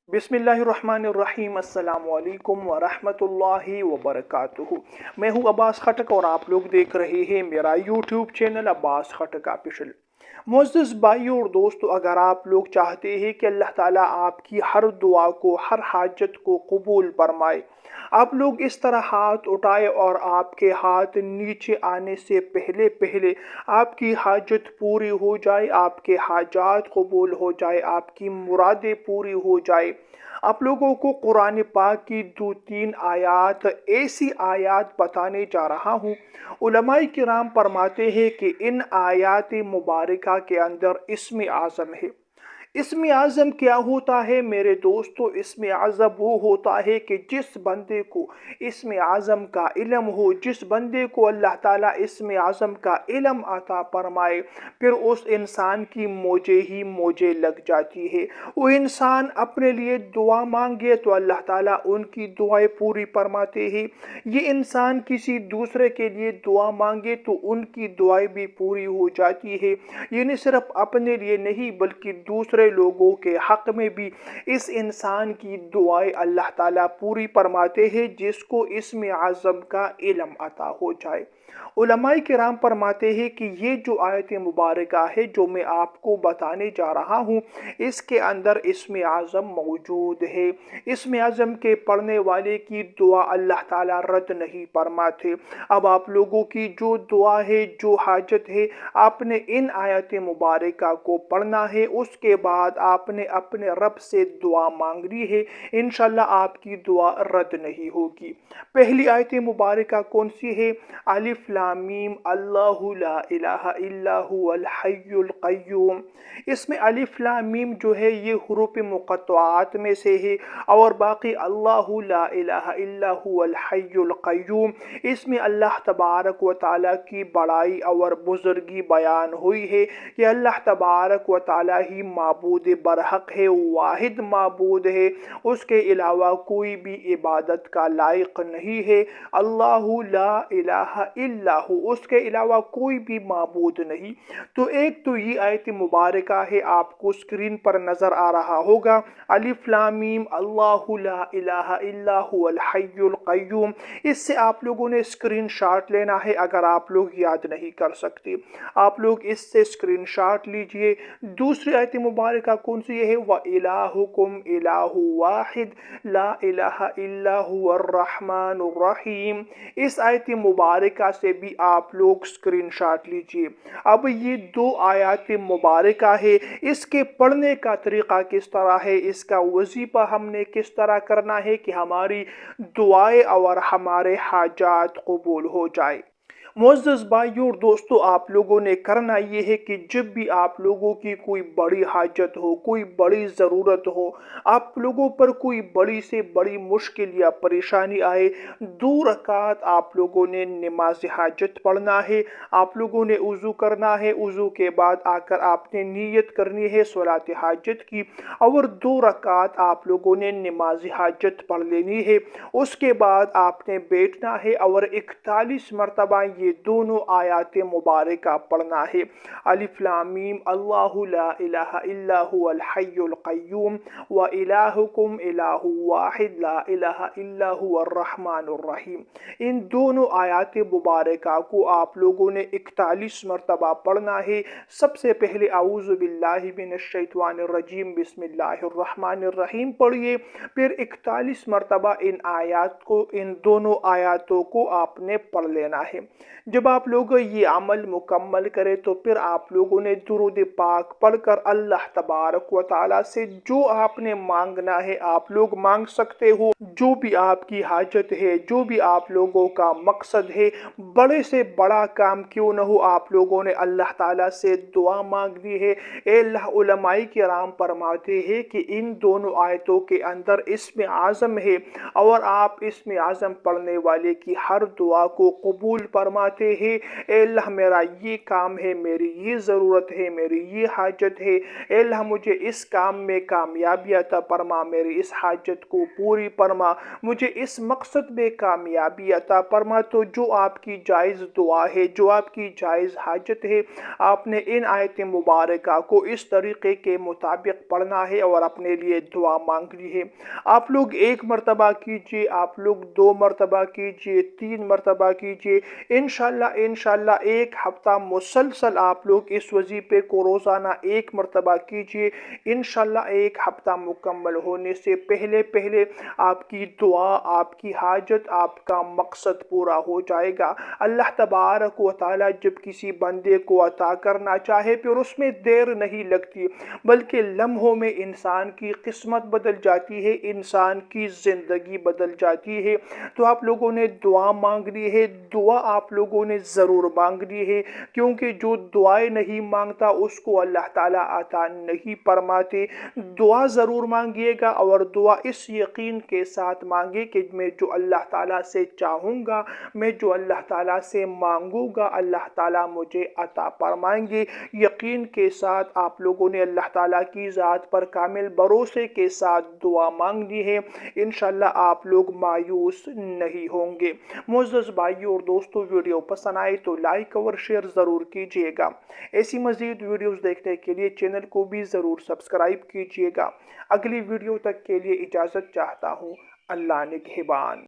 बिस्मिल्लाहिर्रहमानिर्रहीम अस्सलामुअलैकुम वरहमतुल्लाहि वबरकातुहू। मैं हूँ अब्बास खटक और आप लोग देख रहे हैं मेरा यूट्यूब चैनल अब्बास खटक ऑफिशियल। मुअज़्ज़िज़ भाइयों और दोस्तों, अगर आप लोग चाहते हैं कि अल्लाह ताला आपकी हर दुआ को, हर हाजत को कबूल फरमाए, आप लोग इस तरह हाथ उठाए और आपके हाथ नीचे आने से पहले पहले आपकी हाजत पूरी हो जाए, आपके हाजात कबूल हो जाए, आपकी मुरादें पूरी हो जाए। आप लोगों को कुरान पाक की दो तीन आयात, ऐसी आयात बताने जा रहा हूँ। उलमाए किराम फरमाते हैं कि इन आयात मुबारका के अंदर इस्म आज़म है। इसमें आज़म क्या होता है मेरे दोस्तों? इसमें आज़म वो होता है कि जिस बंदे को इसमें आज़म का इल्म हो, जिस बंदे को अल्लाह ताला इसमें आज़म का इल्म अता फरमाए, फिर उस इंसान की मौजे ही मौजे लग जाती है। वो इंसान अपने लिए दुआ मांगे तो अल्लाह ताला उनकी दुआएं पूरी फरमाते हैं। ये इंसान किसी दूसरे के लिए दुआ मांगे तो उनकी दुआएं भी पूरी हो जाती है। ये नहीं सिर्फ अपने लिए नहीं बल्कि दूसरे लोगों के हक में भी इस इंसान की दुआएं अल्लाह ताला पूरी फरमाते हैं, जिसको इसमें आज़म का इल्म अता हो जाए। उलमाए किराम फरमाते हैं कि ये जो आयत मुबारका है जो मैं आपको बताने जा रहा हूँ, इसके अंदर इसमें आज़म मौजूद है। इसमें आज़म के पढ़ने वाले की दुआ अल्लाह ताला रद्द नहीं फरमाते। अब आप लोगों की जो दुआ है, जो हाजत है, आपने इन आयत मुबारका को पढ़ना है। उसके बाद आपने अपने रब से दुआ मांगनी है। इंशाल्लाह आपकी दुआ रद्द नहीं होगी। पहली आयत मुबारका कौन सी है? अलिफ लाम मीम अल्लाहु ला इलाहा इल्ला हुवल हय्युल क़य्यूम। इसमें अलिफ लाम मीम जो है ये हुरूफ मुक़त्तआत में से है और बाकी अल्लाहु ला इलाहा इल्ला हुवल हय्युल क़य्यूम, इसमें अल्लाह तबारक व तआला की बड़ाई और बुजुर्गी बयान हुई है कि अल्लाह तबारक व तआला ही माबूद बरहक है, वाहिद माबूद है, उसके अलावा कोई भी इबादत का लायक नहीं है। अल्लाहु ला इलाहा इल्ला हु, उसके अलावा कोई भी माबूद नहीं। तो एक तो ये आयत मुबारका है, आपको स्क्रीन पर नज़र आ रहा होगा, अलिफ लाम मीम अल्लाहु ला इलाहा इल्ला हुवल हय्युल क़य्यूम। इससे आप लोगों ने स्क्रीनशॉट लेना है। अगर आप लोग याद नहीं कर सकते, आप लोग इससे स्क्रीनशॉट लीजिए। दूसरी आयत मुबारका कौन सी है? व इलाहुकुम इलाहु वाहिद ला इलाहा इल्ला हुवर रहमानुर रहीम। इस आयत मुबारका से भी आप लोग स्क्रीनशॉट लीजिए। अब ये दो आयत मुबारका है, इसके पढ़ने का तरीक़ा किस तरह है, इसका वजीफ़ा हमने किस तरह करना है कि हमारी दुआएं और हमारे हाजात कबूल हो जाए। मुअज़्ज़िज़ भाइयों और दोस्तों, आप लोगों ने करना ये है कि जब भी आप लोगों की कोई बड़ी हाजत हो, कोई बड़ी ज़रूरत हो, आप लोगों पर कोई बड़ी से बड़ी मुश्किल या परेशानी आए, 2 रकात आप लोगों ने नमाज हाजत पढ़ना है। आप लोगों ने वज़ू करना है, वज़ू के बाद आकर आपने नीयत करनी है सलात हाजत की, और 2 रकात आप लोगों ने नमाज हाजत पढ़ लेनी है। उसके बाद आपने बैठना है और 41 मरतबा ये दोनों आयात मुबारका पढ़ना है। अलिफ लाम मीम अल्लाहु ला इलाहा इल्ला हुवल हय्युल क़य्यूम व इलाहुकुम इलाहु वाहिद ला इलाहा इल्ला हुवर रहमानुर रहीम। इन दोनों आयात मुबारका को आप लोगों ने 41 मरतबा पढ़ना है। सबसे पहले औज़ु बिल्लाहि मिनश शैतानिर रजीम बिस्मिल्लाहिर रहमानिर रहीम पढ़िए, फिर 41 मरतबा इन दोनों आयातों को आपने पढ़ लेना है। जब आप लोग ये अमल मुकम्मल करें तो फिर आप लोगों ने दुरूद पाक पढ़कर अल्लाह तबारक व तआला से जो आपने मांगना है आप लोग मांग सकते हो। जो भी आपकी हाजत है, जो भी आप लोगों का मकसद है, बड़े से बड़ा काम क्यों न हो, आप लोगों ने अल्लाह ताला से दुआ मांगनी है। अल्लाह उलमाए किराम फरमाते हैं कि इन दोनों आयतों के अंदर इसमें आज़म है और आप इसमें आज़म पढ़ने वाले की हर दुआ को कबूल फरमा फरमाते हैं, ए अल्लाह मेरा ये काम है, मेरी ये ज़रूरत है, मेरी ये हाजत है, ए अल्लाह मुझे इस काम में कामयाबी अता फरमा, मेरी इस हाजत को पूरी फरमा, मुझे इस मकसद में कामयाबी अता फरमा। तो जो आपकी जायज़ दुआ है, जो आपकी जायज़ हाजत है, आपने इन आयत मुबारक को इस तरीक़े के मुताबिक पढ़ना है और अपने लिए दुआ मांगनी है। आप लोग 1 मरतबा कीजिए, आप लोग 2 मरतबा कीजिए, 3 मरतबा कीजिए। इंशाअल्लाह 1 हफ्ता मुसलसल आप लोग इस वजीफ़े को रोज़ाना 1 मरतबा कीजिए। इंशाअल्लाह 1 हफ्ता मुकम्मल होने से पहले पहले आपकी दुआ, आपकी हाजत, आपका मकसद पूरा हो जाएगा। अल्लाह तबारक व तआला जब किसी बंदे को अता करना चाहे फिर उसमें देर नहीं लगती, बल्कि लम्हों में इंसान की किस्मत बदल जाती है, इंसान की ज़िंदगी बदल जाती है। तो आप लोगों ने दुआ मांगनी है, दुआ आप लोगों ने ज़रूर मांगनी है, क्योंकि जो दुआएं नहीं मांगता उसको अल्लाह ताला अता नहीं फरमाते। दुआ ज़रूर मांगिएगा और दुआ इस यकीन के साथ मांगे कि मैं जो अल्लाह ताला से चाहूँगा, मैं जो अल्लाह ताला से मांगूँगा, अल्लाह ताला मुझे अता फरमाएंगे। यकीन के साथ आप लोगों ने अल्लाह ताला की ज़ात पर कामिल भरोसे के साथ दुआ मांगनी है। इंशाअल्लाह आप लोग मायूस नहीं होंगे। मुअज़्ज़ज़ भाइयों और दोस्तों, वीडियो पसंद आए तो लाइक और शेयर ज़रूर कीजिएगा। ऐसी मज़ीद वीडियोज़ देखने के लिए चैनल को भी ज़रूर सब्सक्राइब कीजिएगा। अगली वीडियो तक के लिए इजाज़त चाहता हूँ। अल्लाह निगहबान।